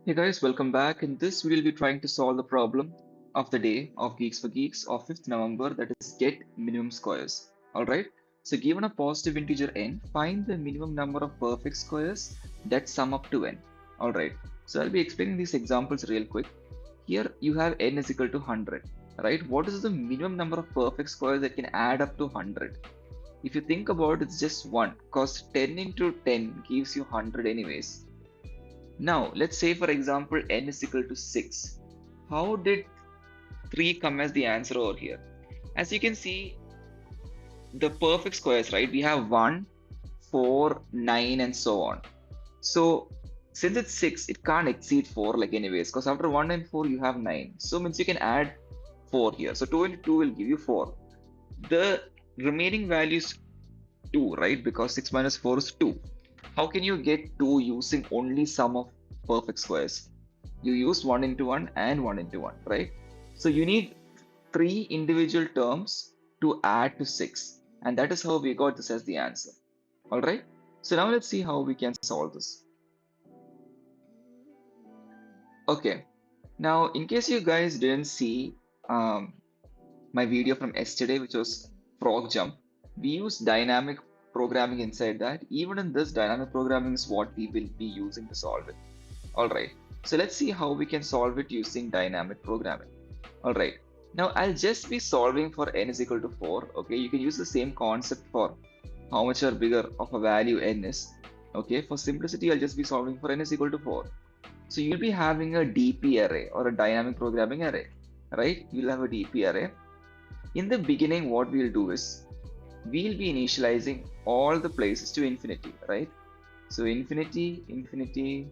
Hey guys, welcome back. In this, we will be trying to solve the problem of the day of Geeks for Geeks of 5th November, that is get minimum squares. Alright, so given a positive integer n, find the minimum number of perfect squares that sum up to n. Alright, so I'll be explaining these examples real quick. Here you have n is equal to 100. Right, what is the minimum number of perfect squares that can add up to 100? If you think about it, it's just 1, because 10 into 10 gives you 100 anyways. Now, let's say for example n is equal to 6. How did 3 come as the answer over here? As you can see, the perfect squares, right? We have 1, 4, 9, and so on. So, since it's 6, it can't exceed 4 like anyways, because after 1 and 4 you have 9. So, means you can add 4 here. So, 2 into 2 will give you 4. The remaining value is 2, right? Because 6 minus 4 is 2. How can you get 2 using only sum of perfect squares? You use 1 into 1 and 1 into 1, right? So you need 3 individual terms to add to 6. And that is how we got this as the answer. Alright? So now let's see how we can solve this. Okay. Now, in case you guys didn't see my video from yesterday, which was frog jump, we use dynamic programming inside that. Even in this, dynamic programming is what we will be using to solve it. Alright. So let's see how we can solve it using dynamic programming. All right. Now I'll just be solving for n is equal to 4. Okay, you can use the same concept for how much or bigger of a value n is. Okay, for simplicity, I'll just be solving for n is equal to 4. So you'll be having a DP array or a dynamic programming array, right? You'll have a DP array. In the beginning, what we'll do is we'll be initializing all the places to infinity, right? So infinity, infinity,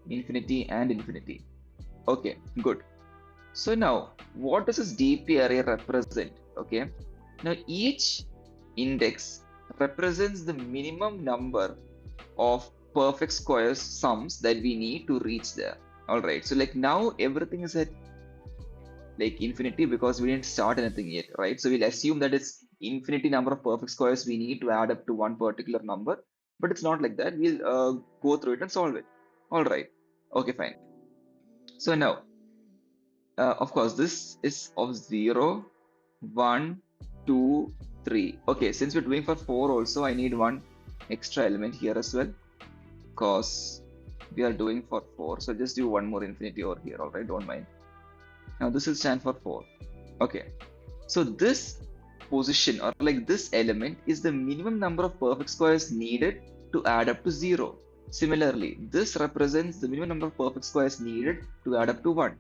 infinity, and infinity. Okay, good. So now, what does this DP array represent? Okay, now each index represents the minimum number of perfect squares sums that we need to reach there. All right, so like now everything is at like infinity because we didn't start anything yet, right? So we'll assume that it's infinity number of perfect squares we need to add up to one particular number, but it's not like that. We'll go through it and solve it. All right, okay, fine. So now, of course, this is of 0, 1, 2, 3. Okay, since we're doing for 4 also, I need one extra element here as well because we are doing for 4. So just do one more infinity over here, alright, don't mind. Now this will stand for 4. Okay, so this position or like this element is the minimum number of perfect squares needed to add up to 0. Similarly, this represents the minimum number of perfect squares needed to add up to 1.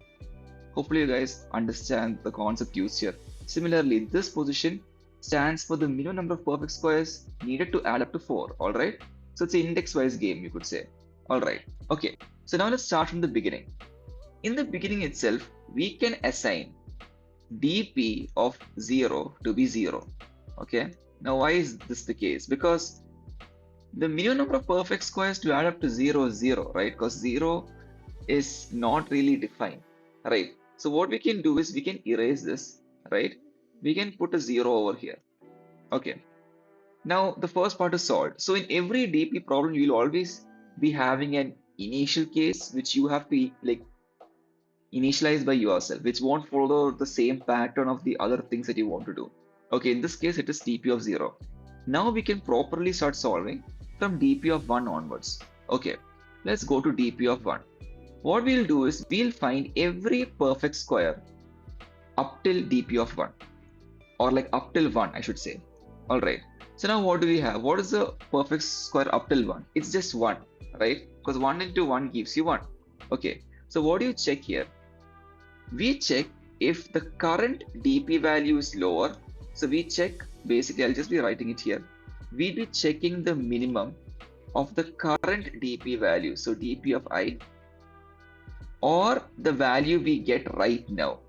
Hopefully you guys understand the concept used here. Similarly, this position stands for the minimum number of perfect squares needed to add up to 4, alright? So it's an index-wise game, you could say. Alright, okay. So now let's start from the beginning. In the beginning itself, we can assign dp of 0 to be 0, okay? Now why is this the case? Because the minimum number of perfect squares to add up to 0 is 0, right? Because 0 is not really defined, right? So what we can do is we can erase this, right? We can put a 0 over here. Okay. Now the first part is solved. So in every DP problem, you'll always be having an initial case which you have to like initialize by yourself, which won't follow the same pattern of the other things that you want to do. Okay, in this case, it is DP of 0. Now we can properly start solving from DP of 1 onwards. Okay, let's go to DP of 1. What we'll do is we'll find every perfect square up till DP of 1 or like up till 1, I should say. All right. So now what do we have? What is the perfect square up till 1? It's just 1, right? Because 1 into 1 gives you 1. Okay. So what do you check here? We check if the current DP value is lower. So we check, basically, I'll just be writing it here. We'll be checking the minimum of the current DP value. So DP of I or the value we get right now.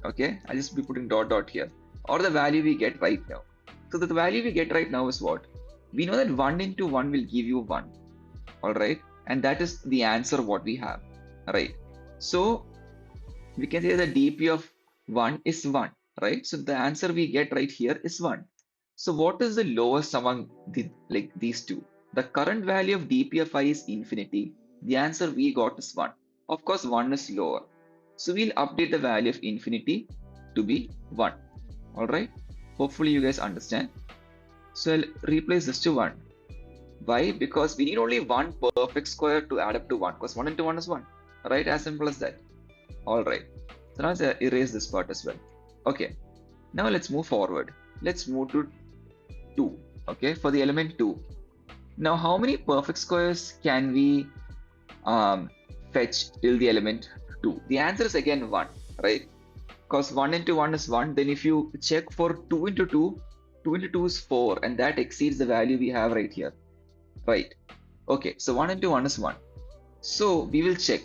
Okay, I'll just be putting dot dot here, or the value we get right now. So the value we get right now is what? We know that 1 into 1 will give you 1. All right, and that is the answer what we have. Right. So we can say the DP of 1 is 1. Right. So the answer we get right here is 1. So what is the lowest among these two? The current value of DP of I is infinity. The answer we got is 1. Of course, 1 is lower. So we'll update the value of infinity to be 1. Alright? Hopefully you guys understand. So I'll replace this to 1. Why? Because we need only one perfect square to add up to 1. Because 1 into 1 is 1. Right? As simple as that. Alright. So now let's erase this part as well. Okay. Now let's move forward. Let's move to 2. Okay. For the element 2. Now how many perfect squares can we fetch till the element 2? The answer is again 1. Right? Because 1 into 1 is 1. Then if you check for 2 into 2, 2 into 2 is 4. And that exceeds the value we have right here. Right. Okay. So 1 into 1 is 1. So we will check.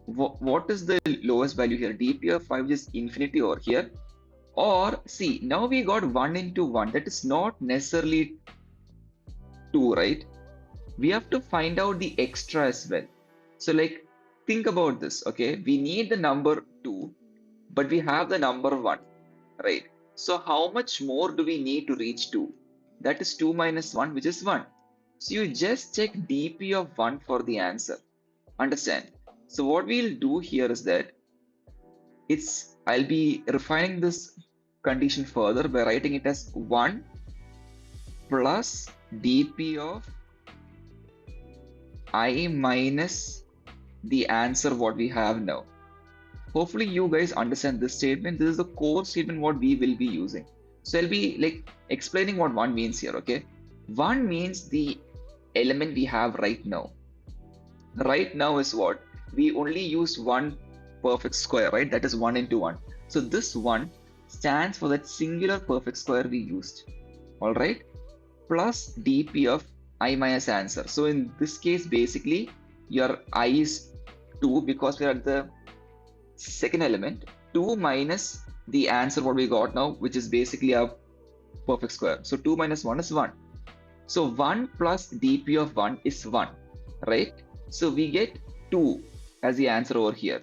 What is the lowest value here? dp of 5 is infinity over here. Or see, now we got 1 into 1. That is not necessarily 2, right? We have to find out the extra as well. So like, think about this, okay? We need the number 2, but we have the number 1, right? So how much more do we need to reach 2? That is 2 minus 1, which is 1. So you just check dp of 1 for the answer. Understand? So what we'll do here is that I'll be refining this condition further by writing it as 1 plus dp of I minus the answer what we have now. Hopefully you guys understand this statement. This is the core statement what we will be using. So I'll be like explaining what 1 means here, okay? 1 means the element we have right now. Right now is what? We only use one perfect square, right? That is 1 into 1. So this 1 stands for that singular perfect square we used. All right? Plus dp of I minus answer. So in this case, basically, your I is 2 because we are at the second element. 2 minus the answer what we got now, which is basically a perfect square. So 2 minus 1 is 1. So 1 plus dp of 1 is 1, right? So we get 2 as the answer over here.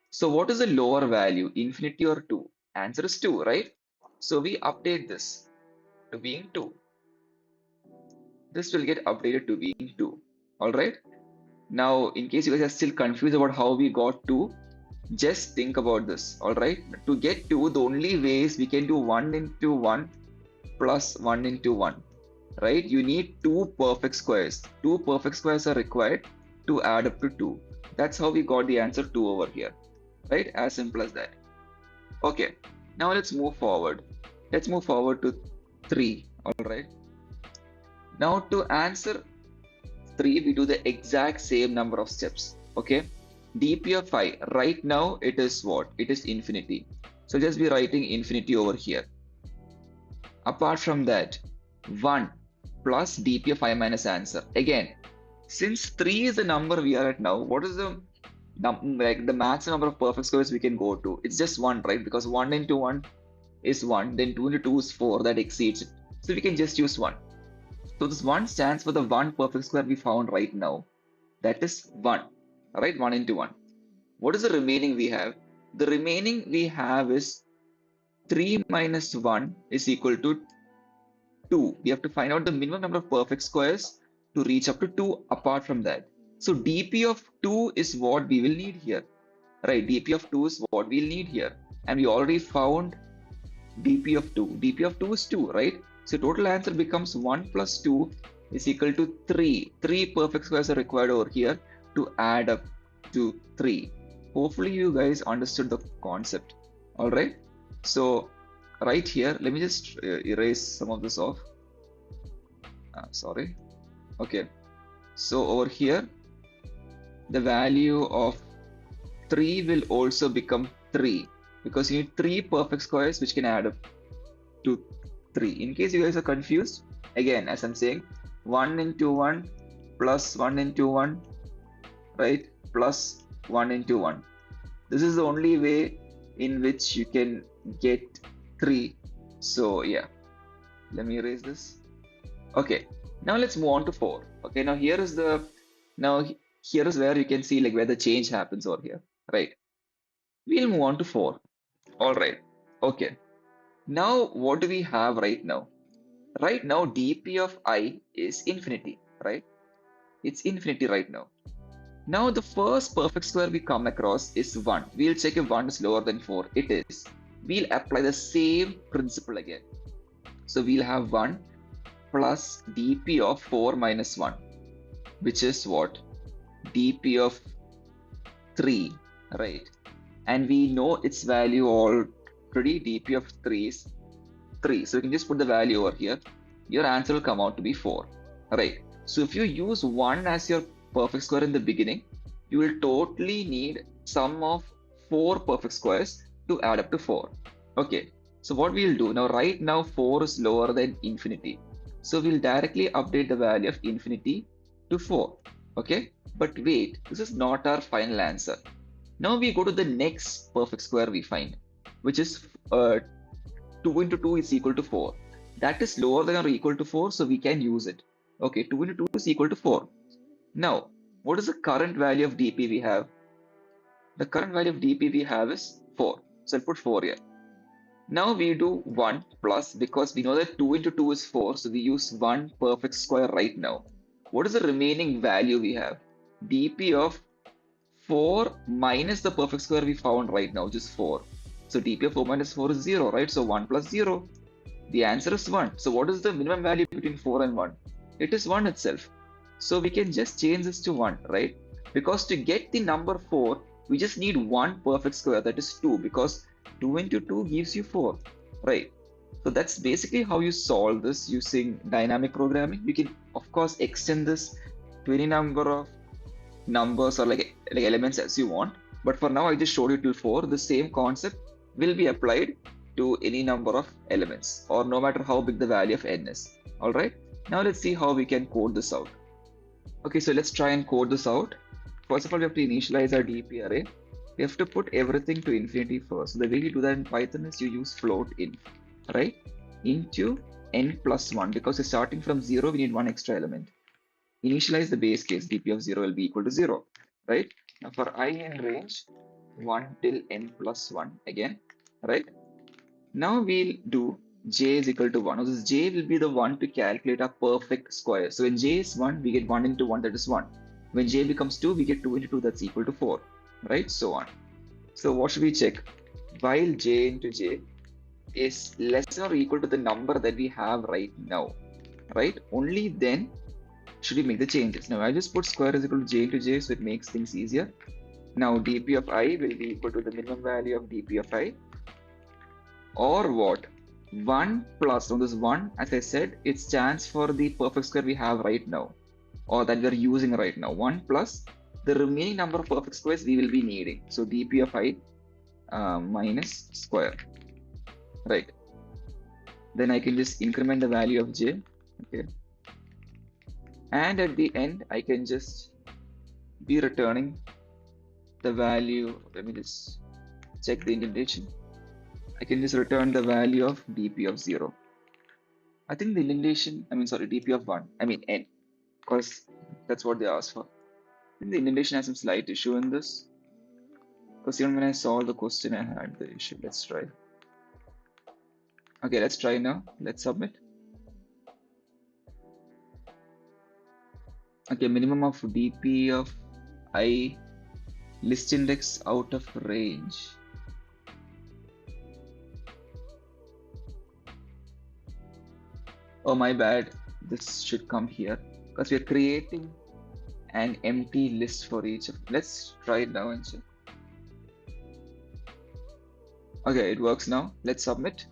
So what is the lower value, infinity or 2? Answer is 2, right? So we update this to being 2. This will get updated to being 2. All right. Now, in case you guys are still confused about how we got 2, just think about this. All right. To get 2, the only way is we can do 1 into 1 plus 1 into 1. Right? You need 2 perfect squares. 2 perfect squares are required to add up to 2. That's how we got the answer 2 over here. Right? As simple as that. Okay. Now let's move forward. Let's move forward to 3. All right. Now to answer 3, we do the exact same number of steps. Okay. dp of 5. Right now it is what? It is infinity. So just be writing infinity over here. Apart from that, 1 plus dp of I minus answer. Again, since 3 is the number we are at now, what is the maximum number of perfect squares we can go to? It's just 1, right? Because 1 into 1 is 1, then 2 into 2 is 4, that exceeds it. So we can just use 1. So this 1 stands for the 1 perfect square we found right now. That is 1, right? 1 into 1. What is the remaining we have? The remaining we have is 3 minus 1 is equal to 2. We have to find out the minimum number of perfect squares to reach up to 2 apart from that. So dp of 2 is what we will need here, right? dp of 2 is what we'll need here. And we already found dp of 2. dp of 2 is 2, right? So total answer becomes 1 plus 2 is equal to 3. 3 perfect squares are required over here to add up to 3. Hopefully you guys understood the concept. All right. So right here, let me just erase some of this off. Sorry. Okay. So over here, the value of 3 will also become 3 because you need 3 perfect squares which can add up to 3. In case you guys are confused, again, as I'm saying, 1 into 1 plus 1 into 1, right? Plus 1 into 1. This is the only way in which you can get 3. So yeah, let me erase this. Okay, now let's move on to 4. Okay, now here is where you can see like where the change happens over here, right? We'll move on to 4. All right. Okay. Now what do we have right now? Right now dp of I is infinity, right? It's infinity right now. Now the first perfect square we come across is 1. We'll check if 1 is lower than 4. It is. We'll apply the same principle again. So we'll have 1 plus dp of 4 minus 1, which is what? dp of 3, right? And we know its value already. dp of 3 is 3. So you can just put the value over here. Your answer will come out to be 4, right? So if you use 1 as your perfect square in the beginning, you will totally need sum of 4 perfect squares to add up to 4. Okay, so what we'll do now, right now 4 is lower than infinity. So we'll directly update the value of infinity to 4. Okay, but wait, this is not our final answer. Now we go to the next perfect square we find, which is 2 into 2 is equal to 4. That is lower than or equal to 4, so we can use it. Okay, 2 into 2 is equal to 4. Now, what is the current value of dp we have? The current value of dp we have is 4. So I'll put 4 here. Now we do 1 plus, because we know that 2 into 2 is 4, so we use 1 perfect square right now. What is the remaining value we have? dp of 4 minus the perfect square we found right now, which is 4. So dp of 4 minus 4 is 0, right? So 1 plus 0. The answer is 1. So what is the minimum value between 4 and 1? It is 1 itself. So we can just change this to 1, right? Because to get the number 4, we just need one perfect square, that is 2, because 2 into 2 gives you 4, right? So that's basically how you solve this using dynamic programming. You can, of course, extend this to any number of numbers or like elements as you want. But for now, I just showed you till 4. The same concept will be applied to any number of elements, or no matter how big the value of n is. All right. Now let's see how we can code this out. Okay, so let's try and code this out. First of all, we have to initialize our dp array. We have to put everything to infinity first. So the way you do that in Python is you use float inf, right? Into n plus 1, because you're starting from 0, we need one extra element. Initialize the base case, dp of 0 will be equal to 0, right? Now for I in range 1 till n plus 1 again, right? Now we'll do j is equal to 1. Now this j will be the one to calculate a perfect square. So when j is 1, we get 1 into 1, that is 1. When j becomes 2, we get 2 into 2, that's equal to 4, right? So on. So what should we check? While j into j is less than or equal to the number that we have right now, right? Only then should we make the changes. Now I'll just put square is equal to j into j, so it makes things easier. Now dp of I will be equal to the minimum value of dp of I, or what? 1 plus, now this 1, as I said, it stands for the perfect square we have right now, or that we're using right now. 1 plus the remaining number of perfect squares we will be needing. So dp of I minus square, right? Then I can just increment the value of j, okay? And at the end, I can just be returning the value. Let me just check the indentation. I can just return the value of dp of 0. I think the indentation, dp of 1, n, because that's what they asked for. I think the indentation has some slight issue in this, because even when I solved the question, I had the issue. Let's try. Okay, let's try now. Let's submit. Okay, minimum of dp of I list index out of range. Oh, my bad. This should come here, because we're creating an empty list for each of them. Let's try it now and check. Okay, it works now. Let's submit.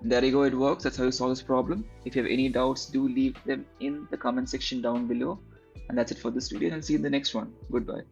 There you go, it works. That's how you solve this problem. If you have any doubts, do leave them in the comment section down below. And that's it for this video, and I'll see you in the next one. Goodbye.